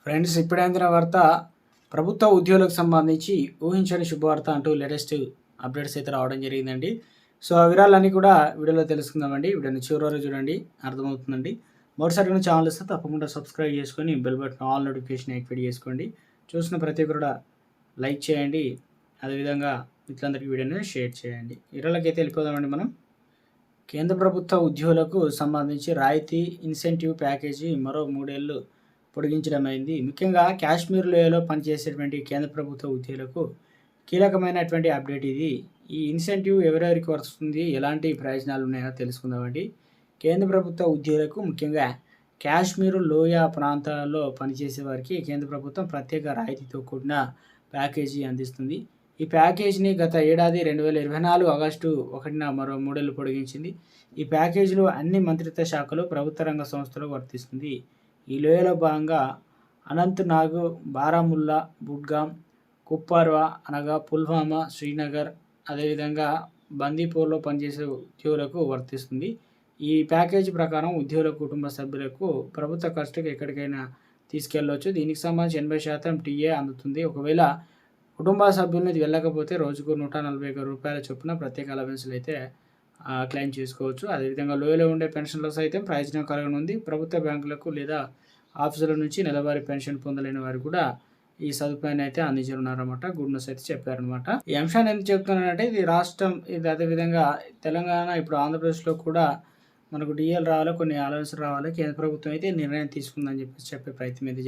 Friends, ఇప్పుడే అందిన వార్త ప్రభుత్వ ఉద్యోగులకు సంబంధించి ఊహించని శుభవార్త అంటూ లేటెస్ట్ అప్డేట్స్ అయితే రావడం జరిగిందండి. సో ఆ వివరాలన్నీ కూడా వీడియోలో తెలుసుకుందామండి. వీడియోని చివరి వరకు చూడండి, అర్థమవుతుందండి. మొదటిసారి ఛానల్ వస్తే తప్పకుండా సబ్స్క్రైబ్ చేసుకొని bell button all notification activate చేసుకోండి. చూసిన ప్రతి ఒక్కరు కూడా లైక్ చేయండి, అదేవిధంగా మిత్రులందరికీ వీడియోని షేర్ చేయండి. వివరాలకైతే వెళ్ళిపోదామండి. మనం కేంద్ర ప్రభుత్వ ఉద్యోగులకు సంబంధించి రాయితీ ఇన్సెంటివ్ ప్యాకేజీ మరో 3 ఏళ్ళు పొడిగించడం అయింది. ముఖ్యంగా కాశ్మీర్ లోయలో పనిచేసేటువంటి కేంద్ర ప్రభుత్వ ఉద్యోగులకు కీలకమైనటువంటి అప్డేట్ ఇది. ఈ ఇన్సెంటివ్ ఎవరెవరికి వస్తుంది, ఎలాంటి ప్రయోజనాలు ఉన్నాయో తెలుసుకుందామండి. కేంద్ర ప్రభుత్వ ఉద్యోగులకు ముఖ్యంగా కాశ్మీర్ లోయ ప్రాంతాలలో పనిచేసే వారికి కేంద్ర ప్రభుత్వం ప్రత్యేక రాయితీతో కూడిన ప్యాకేజీ అందిస్తుంది. ఈ ప్యాకేజీని గత ఏడాది 2024 ఆగస్టు 1న మరో 3 ఏళ్ళు పొడిగించింది. ఈ ప్యాకేజీలో అన్ని మంత్రిత్వ శాఖలు, ప్రభుత్వ రంగ సంస్థలకు వర్తిస్తుంది. ఈ లోయలో భాగంగా అనంతనాగ్, బారాముల్లా, బుడ్గామ్, కుప్వారా అనగా పుల్వామా, శ్రీనగర్, అదేవిధంగా బందీపూర్లో పనిచేసే ఉద్యోగులకు వర్తిస్తుంది. ఈ ప్యాకేజీ ప్రకారం ఉద్యోగుల కుటుంబ సభ్యులకు ప్రభుత్వ ఖర్చులకు ఎక్కడికైనా తీసుకెళ్లవచ్చు. దీనికి సంబంధించి 80% టీఏ అందుతుంది. ఒకవేళ కుటుంబ సభ్యులను వెళ్ళకపోతే రోజుకు 141 రూపాయల చొప్పున ప్రత్యేక అలవెన్సులు అయితే క్లెయిమ్ చేసుకోవచ్చు. అదేవిధంగా లోయలో ఉండే పెన్షన్ల సైతం ప్రయోజనం కలగనుంది. ప్రభుత్వ బ్యాంకులకు లేదా ఆఫీసుల నుంచి నెలవారీ పెన్షన్ పొందలేని వారు కూడా ఈ సదుపాయాన్ని అయితే అందించనున్నారన్నమాట. గుడ్ న్యూస్ అయితే చెప్పారనమాట. ఈ అంశాన్ని ఎందుకు చెప్తున్నానంటే, ఇది రాష్ట్రం, ఇది అదేవిధంగా తెలంగాణ, ఇప్పుడు ఆంధ్రప్రదేశ్లో కూడా మనకు డిఎల్ రావాలి, కొన్ని అలవెన్స్ రావాలి. కేంద్ర ప్రభుత్వం అయితే నిర్ణయం తీసుకుందని చెప్పే ప్రయత్నం అయితే